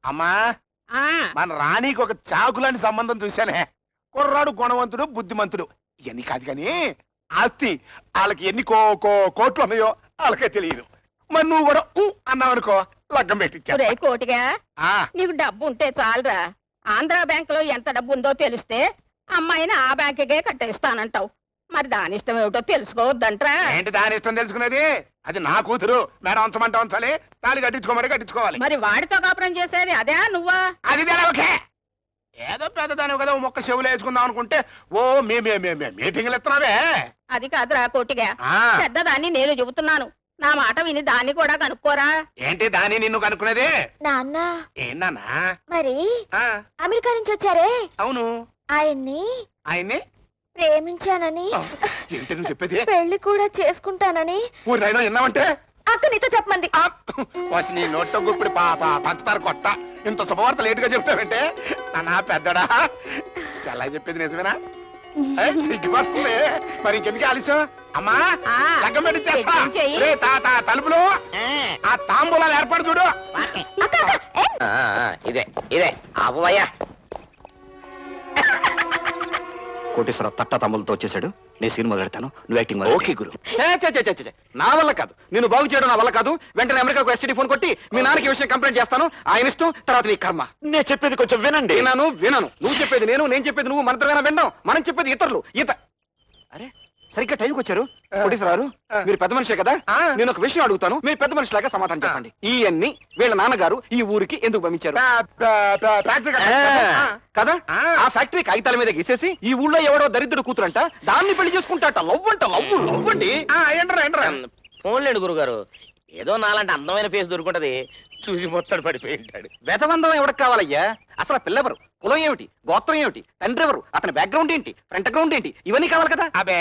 అమ్మా ఆ మన రాణికి ఒక చాకులాంటి సంబంధం చూశానే. కుర్రాడు గుణవంతుడు బుద్ధిమంతుడు ఇవన్నీ కాదు కానీ ఆస్తి వాళ్ళకి ఎన్ని కోట్లు ఉన్నాయో వాళ్ళకే తెలియదు. మరి నువ్వు కూడా అన్నావనుకో లగ్గం పెట్టించా. ఒరేయ్ కోటిగా నీకు డబ్బు ఉంటే చాలరా. ఆంధ్రా బ్యాంకులో ఎంత డబ్బు ఉందో తెలిస్తే అమ్మాయిని ఆ బ్యాంకుకే కట్టేస్తానంటావు. మరి దాని ఇష్టం ఏమిటో తెలుసుకోవద్దంట్రా. ఏంటి దాని ఇష్టం తెలుసుకునేది? అది నా కూతురు. మేడం ఉంచమంటే ఉంచాలి, తాళి కట్టించుకోమంటే కట్టించుకోవాలి. మరి వాడితో కాపురం చేసేది అదే నువ్వా? అది ఓకే. ఏదో పెద్దదాని కదా మొక్క చెవులు వేసుకుందాం అనుకుంటే ఓ మీటింగ్లు ఇస్తున్నావే. అది కాదురా కోటిగా, పెద్దదాన్ని నేను చెబుతున్నాను. నా మాట విని దాన్ని కూడా కనుక్కోరా. ఏంటి దాన్ని నిన్ను కనుక్కునేది? నాన్న ఏంటన్నా? మరి అమెరికా నుంచి వచ్చారే, అవును, ఆయన్ని ప్రేమించానని, ఏంటి నువ్వు చెప్పేది? పెళ్లి కూడా చేసుకుంటానని విన్నావంటే అక్క నీతో చెప్పమంది. నీ నోట్లో గుప్పుడు పంచదార కొట్ట. ఇంత శుభవార్త లేటుగా చెప్తావంటే నా పెద్దడా చాలా చెప్పేది నిజమేనా? సిగ్గుపడుతుంది. మరి ఇంకెందుకు ఆలస్యం? అమ్మా లగ్గం పెట్టించేస్తా. తలుపులు ఆ తాంబూలాలు ఏర్పాటు చూడు. ఇదే ఇదే అవ్వయ్యా. కోటేశ్వరరావు తట్ట తమ్ములతో వచ్చేసాడు. నేను సీన్ మొదలెడతాను, నువ్వు యాక్టింగ్. ఓకే గురు. నా వల్ల కాదు, నేను బాగు చేయడం నా వల్ల కాదు. వెంటనే అమెరికాకు ఎస్టీడీ ఫోన్ కొట్టి మీ నాన్నకి విషయం కంప్లైంట్ చేస్తాను. ఆయన ఇష్టం, తర్వాత నీ కర్మ. నేను చెప్పేది కొంచెం వినండి. వినను. నువ్వు చెప్పేది నేను చెప్పేది నువ్వు. మనతోనే విన్నాం. మనం చెప్పేది ఇతరులు. అరే సరిగ్గా టైంకి వచ్చారు. కోటేశ్వరరావు మీరు పెద్ద మనిషే కదా, నేను ఒక విషయం అడుగుతాను, మీరు పెద్ద మనిషిలాగా సమాధానం చెప్పండి. ఇవన్నీ వీళ్ళ నాన్నగారు ఈ ఊరికి ఎందుకు పంపించారు కదా? ఆ ఫ్యాక్టరీ కాగితాల మీద గీసేసి ఈ ఊళ్ళో ఎవడో దరిద్రుడు కూతురంట, దాన్ని పెళ్లి చేసుకుంటాట. లవ్ అండి. ఫోన్లేడు గురుగారు, ఏదో నాలాంటి అందమైన ఫేస్ దొరుకుంటది, చూసి మొత్తడు పడిపోయి ఉంటాడు. వెతవందం ఎవరికి కావాలయ్యా? అసలు పిల్లెవరు, కులం ఏమిటి, గోత్రం ఏమిటి, తండ్రి ఎవరు, అతని బ్యాక్గ్రౌండ్ ఏంటి, ఫ్రంట్ గ్రౌండ్ ఏంటి, ఇవన్నీ కావాలి కదా. అబే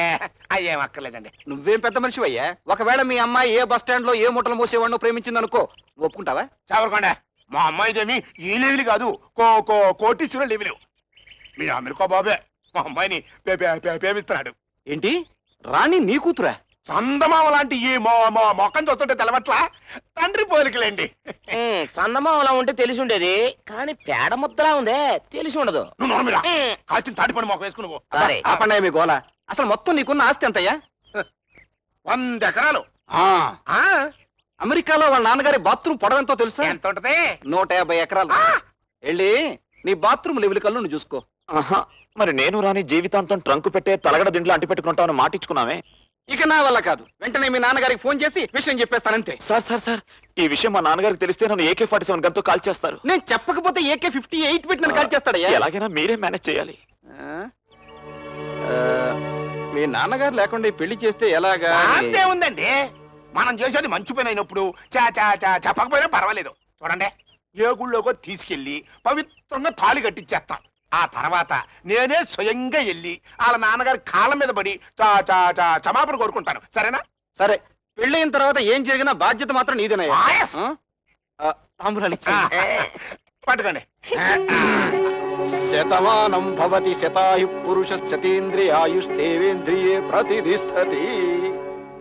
అయ్యేం అక్కర్లేదండి. నువ్వేం పెద్ద మనిషి అయ్యా. ఒకవేళ మీ అమ్మాయి ఏ బస్ స్టాండ్ లో ఏ మూటలు మోసేవాడినో ప్రేమించింది అనుకో, ఒప్పుకుంటావా? చావరకొండ, మా అమ్మాయిదేమి ఈ లెవెల్ కాదు, కోటీశ్వరుల లెవెల్. మీ అమెరికా బాబే మా అమ్మాయిని ప్రేమిస్తున్నాడు. ఏంటి, రాణి నీ కూతురా? చందమామ లాంటి ఈ మొక్కని చూస్తుంటే తెలవట్లా, తండ్రి పోలికలేండి. చందమామలా ఉంటే తెలిసి ఉండేది, కానీ పేడ ముద్దలా ఉందే తెలిసి ఉండదు. కాల్చిన తాటిపండు మొక్క వేసుకున్నావు. ఆపండి మీ గోల. అసలు మొత్తం నీకున్న ఆస్తి ఎంతయ్యా? 100 ఎకరాలు. అమెరికాలో వాళ్ళ నాన్నగారి బాత్రూమ్ పొడవెంతో తెలుసా? ఎంత ఉంటది? 150 ఎకరాలు. వెళ్ళి నీ బాత్రూమ్ లెవెల్ కల్లు నువ్వు చూసుకో. మరి నేను రాని జీవితాంతం ట్రంకు పెట్టే తలగడ దిండ్లు అంటి పెట్టుకుంటామని మాటిచ్చుకున్నామే. ఇక నా వల్ల కాదు. వెంటనే మీ నాన్నగారికి ఫోన్ చేసి విషయం చెప్పేస్తానంతే. సార్ ఈ విషయం మా నాన్నగారికి తెలిస్తే నన్ను AK-47 గన్తో కాల్ చేస్తారు. నేను చెప్పకపోతే AK-58 పెట్టి నన్ను కాల్ చేస్తాడయ్యా. ఎలాగైనా మీరే మేనేజ్ చేయాలి. మీ నాన్నగారు లేకుండా పెళ్లి చేస్తే ఎలాగా? అంతే ఉందండి. మనం చేసేది మంచి పని అయినప్పుడు చెప్పకపోయినా పర్వాలేదు. చూడండి, ఏ గుళ్ళోకో తీసుకెళ్లి పవిత్రంగా తాళి కట్టించేస్తాం. ఆ తర్వాత నేనే స్వయంగా వెళ్ళి వాళ్ళ నాన్నగారి కాళ్ళ మీద పడి క్షమాపణ కోరుకుంటాను. సరేనా? సరే. పెళ్ళైన తర్వాత ఏం జరిగినా బాధ్యత మాత్రం నీదేనయ్యా. పట్టుకోండి. శతమానం భవతి శతాయు పురుష శతేంద్రియాయుష్ేంద్రియే ప్రతిష్టతి.